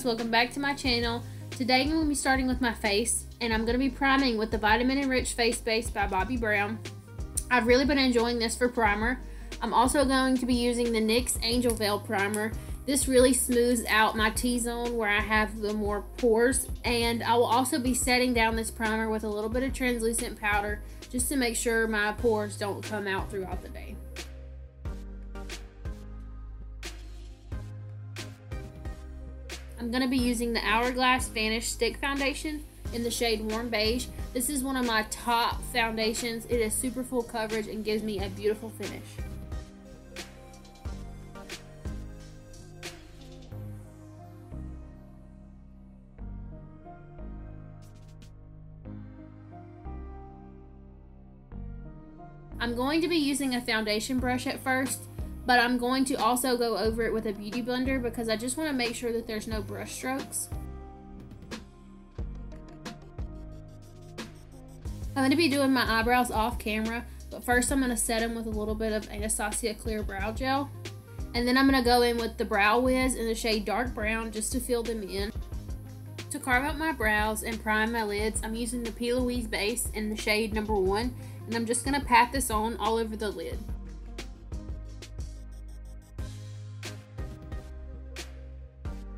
guys, welcome back to my channel. Today I'm going to be starting with my face, and I'm going to be priming with the Vitamin Enriched Face Base by Bobbi Brown. I've really been enjoying this for primer. I'm also going to be using the NYX Angel Veil Primer. This really smooths out my T-zone where I have the more pores, and I will also be setting down this primer with a little bit of translucent powder just to make sure my pores don't come out throughout the day. I'm going to be using the Hourglass Vanish Stick Foundation in the shade Warm Beige. This is one of my top foundations. It is super full coverage and gives me a beautiful finish. I'm going to be using a foundation brush at first, but I'm going to also go over it with a beauty blender because I just want to make sure that there's no brush strokes. I'm going to be doing my eyebrows off camera, but first I'm going to set them with a little bit of ANASTASIA Clear Brow Gel. And then I'm going to go in with the Brow Wiz in the shade Dark Brown just to fill them in. To carve out my brows and prime my lids, I'm using the P.LOUISE base in the shade number 1, and I'm just going to pat this on all over the lid.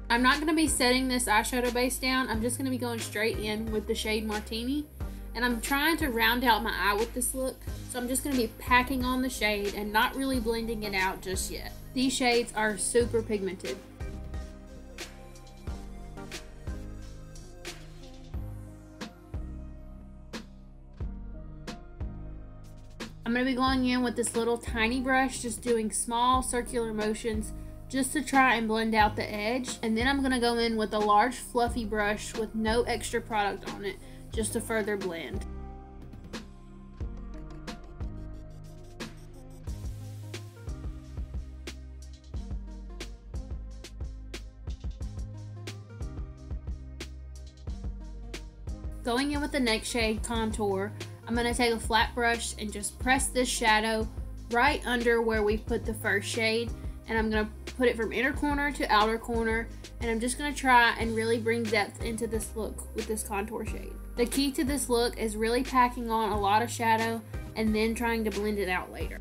I'm not going to be setting this eyeshadow base down. I'm just going to be going straight in with the shade Martini. And I'm trying to round out my eye with this look. So I'm just going to be packing on the shade and not really blending it out just yet. These shades are super pigmented. I'm going to be going in with this little tiny brush, just doing small circular motions just to try and blend out the edge. And then I'm going to go in with a large fluffy brush with no extra product on it just to further blend. Going in with the next shade, Contour, I'm going to take a flat brush and just press this shadow right under where we put the first shade. And I'm going to put it from inner corner to outer corner, and I'm just going to try and really bring depth into this look with this contour shade. The key to this look is really packing on a lot of shadow and then trying to blend it out later.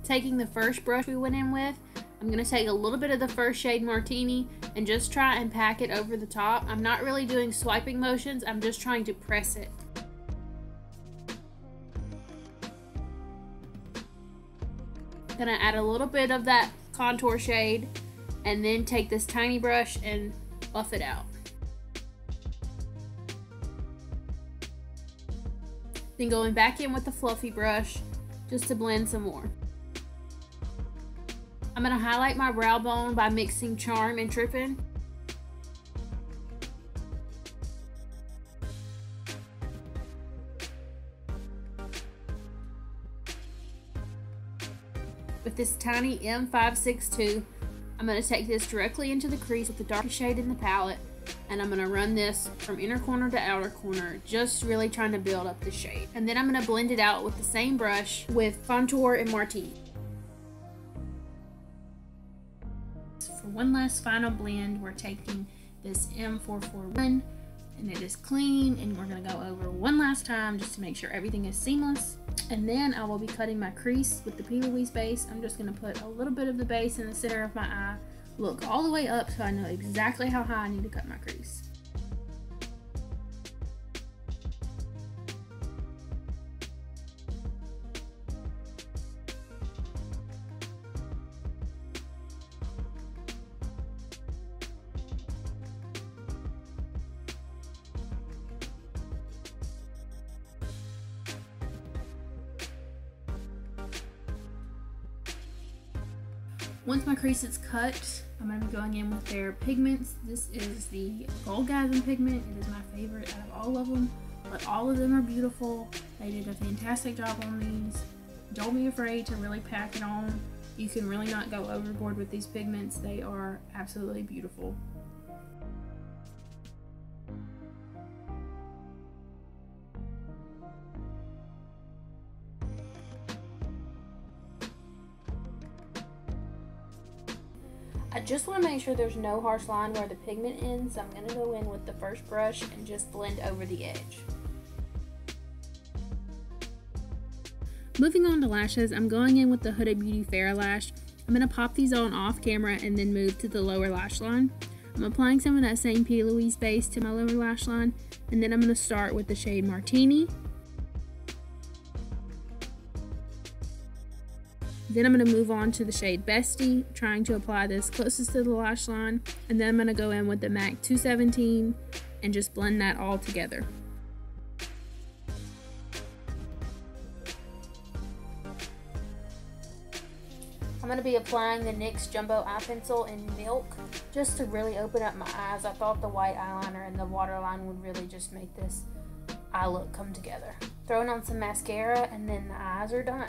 Taking the first brush we went in with, I'm going to take a little bit of the first shade Martini and just try and pack it over the top. I'm not really doing swiping motions, I'm just trying to press it. Gonna add a little bit of that contour shade and then take this tiny brush and buff it out. Then going back in with the fluffy brush just to blend some more. I'm going to highlight my brow bone by mixing Charm and Trippin'. With this tiny M562, I'm going to take this directly into the crease with the darkest shade in the palette, and I'm going to run this from inner corner to outer corner, just really trying to build up the shade. And then I'm going to blend it out with the same brush with Contour and Martini. For one last final blend, we're taking this M441, and it is clean, and we're going to go over one last time just to make sure everything is seamless. And then I will be cutting my crease with the P.LOUISE base. I'm just going to put a little bit of the base in the center of my eye, look all the way up so I know exactly how high I need to cut my crease. Once my crease is cut, I'm going to be going in with their pigments. This is the GOLDGASM pigment. It is my favorite out of all of them, but all of them are beautiful. They did a fantastic job on these. Don't be afraid to really pack it on. You can really not go overboard with these pigments. They are absolutely beautiful. I just want to make sure there's no harsh line where the pigment ends, so I'm going to go in with the first brush and just blend over the edge. Moving on to lashes, I'm going in with the Huda Beauty Fair Lash. I'm going to pop these on off camera and then move to the lower lash line. I'm applying some of that same P.LOUISE base to my lower lash line, and then I'm going to start with the shade Martini. Then I'm going to move on to the shade Bestie, trying to apply this closest to the lash line, and then I'm going to go in with the MAC 217 and just blend that all together. I'm going to be applying the NYX Jumbo Eye Pencil in Milk just to really open up my eyes. I thought the white eyeliner and the waterline would really just make this eye look come together. Throwing on some mascara and then the eyes are done.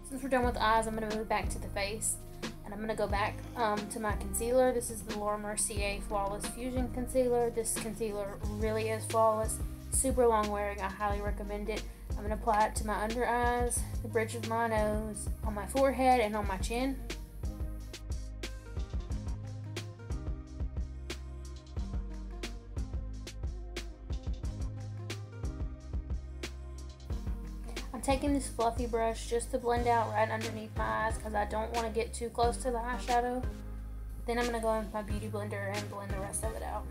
Since we're done with the eyes, I'm going to move back to the face, and I'm going to go back to my concealer. This is the Laura Mercier Flawless Fusion Concealer. This concealer really is flawless, super long wearing. I highly recommend it. I'm going to apply it to my under eyes, the bridge of my nose, on my forehead, and on my chin. I'm taking this fluffy brush just to blend out right underneath my eyes because I don't want to get too close to the eyeshadow. Then I'm going to go in with my beauty blender and blend the rest of it out.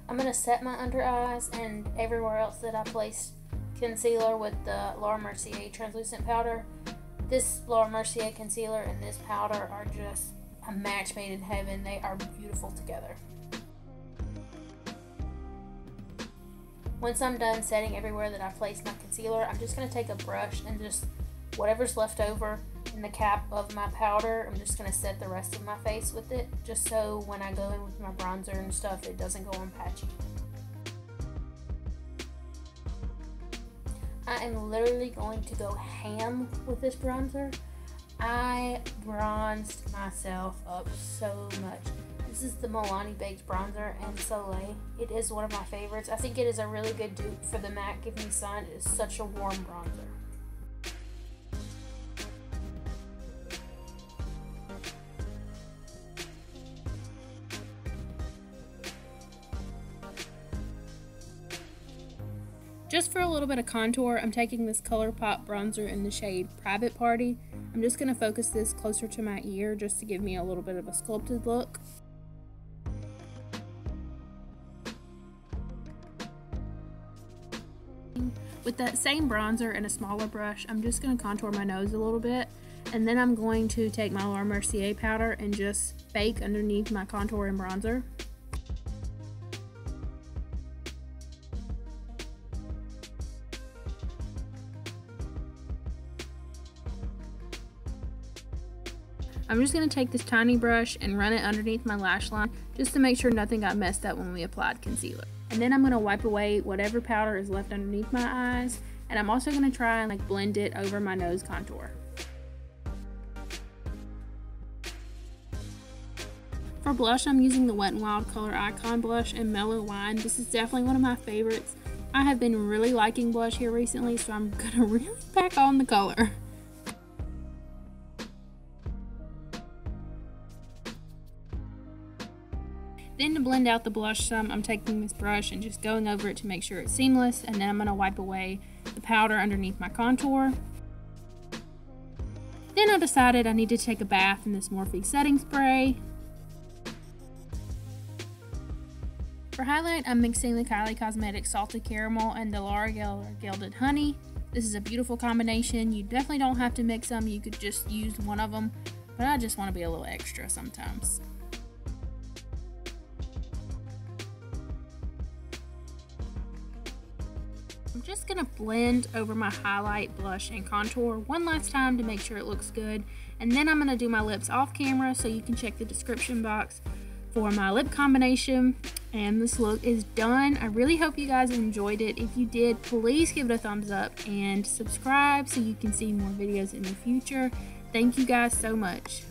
I'm going to set my under eyes and everywhere else that I placed concealer with the Laura Mercier translucent powder. This Laura Mercier concealer and this powder are just a match made in heaven. They are beautiful together. Once I'm done setting everywhere that I placed my concealer, I'm just going to take a brush and just whatever's left over in the cap of my powder, I'm just going to set the rest of my face with it, just so when I go in with my bronzer and stuff, it doesn't go on patchy. I am literally going to go ham with this bronzer. I bronzed myself up so much. This is the Milani Baked Bronzer in Soleil. It is one of my favorites. I think it is a really good dupe for the MAC Give Me Sun. It is such a warm bronzer. Just for a little bit of contour, I'm taking this Colourpop bronzer in the shade Private Party. I'm just going to focus this closer to my ear just to give me a little bit of a sculpted look. With that same bronzer and a smaller brush, I'm just going to contour my nose a little bit, and then I'm going to take my Laura Mercier powder and just bake underneath my contour and bronzer. I'm just going to take this tiny brush and run it underneath my lash line just to make sure nothing got messed up when we applied concealer. And then I'm going to wipe away whatever powder is left underneath my eyes, and I'm also going to try and blend it over my nose contour. For blush, I'm using the Wet n Wild Color Icon blush in Mellow Wine. This is definitely one of my favorites. I have been really liking blush here recently, so I'm going to really pack on the color. Then to blend out the blush some, I'm taking this brush and just going over it to make sure it's seamless, and then I'm going to wipe away the powder underneath my contour. Then I decided I need to take a bath in this Morphe setting spray. For highlight, I'm mixing the Kylie Cosmetics Salted Caramel and the Laura Geller Gilded Honey. This is a beautiful combination. You definitely don't have to mix them, you could just use one of them, but I just want to be a little extra sometimes. I'm just going to blend over my highlight, blush, and contour one last time to make sure it looks good. And then I'm going to do my lips off camera, so you can check the description box for my lip combination, and this look is done. I really hope you guys enjoyed it. If you did, please give it a thumbs up and subscribe so you can see more videos in the future. Thank you guys so much.